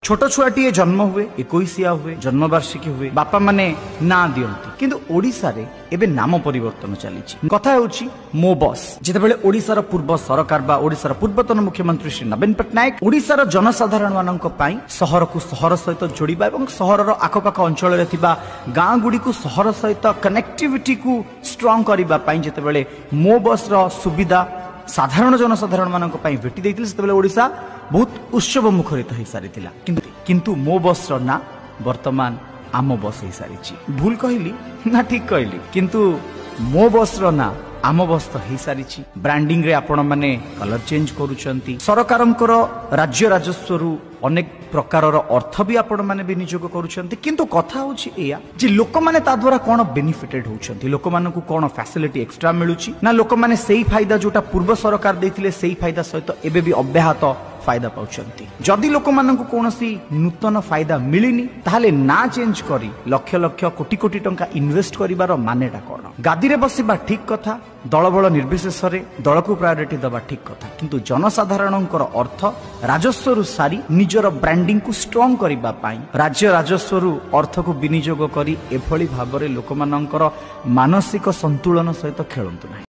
छोट छुआटीए जन्म हुए 21 हुए जन्मवार्षिकी हुए बापा माने ना दियंती किंतु ओडिसा रे एबे नाम परिवर्तन चली कथा होची मो बस जेतेबेले ओडिसार पूर्व सरकार बा ओडिसार पूर्वतन मुख्यमंत्री श्री नवीन पट्टनायक ओडिसार जनसाधारण मानक पई सहर को सहर सहित जोड़िबा एवं सहरर आखपाख अंचल रे थिबा गाँ गुडी को सहर सहित कनेक्टिविटी को स्ट्रांग करबा पई जेतेबेले मो बस रो सुविधा साधारण जनसाधारण मानक पई भेटी दैतिले सेतेबेले ओडिसा बहुत उत्सव मुखरित हो सारी किंतु मो बस ना वर्तमान आम बस हो सारी भूल कहली ना ठीक कहली किंतु मो बस ना आम बस तो हो सारी ब्रांडिंग रे आपण माने कलर चेंज करूचंती सरकारंकर राज्य राजस्व अनेक प्रकार अर्थ भी आपण माने विनियोग करूचंती किंतु कथा होची एया जे लोक माने ता द्वारा कोन बेनिफिटेड होउचंती लोक मानकु कोन फैसिलिटी एक्स्ट्रा मिलुची ना लोक माने सेही फायदा जोटा पूर्व सरकार देथिले सेही फायदा सहित एबे भी अब्याहत फायदा पाउचंती जदि लोक मानकु कोनोसी नूतन फायदा मिलिनी ताहाले ना चेंज करी लक्ष लक्ष कोटी कोटी टंका इन्वेस्ट करिवार मानेटा कोन गादी रे बसिबा ठीक कथा दलबल निर्विशेष रे दल को प्रायोरिटी दबा ठीक कथा किंतु जनसाधारणंकर अर्थ राजस्व सारी निजर ब्रांडिंग को स्ट्रांग करिबा पाई राज्य राजस्व अर्थ को विनियोग करी एभली भाबरे लोकमानंकर मानसिक संतुलन सहित खेलंतु नाही।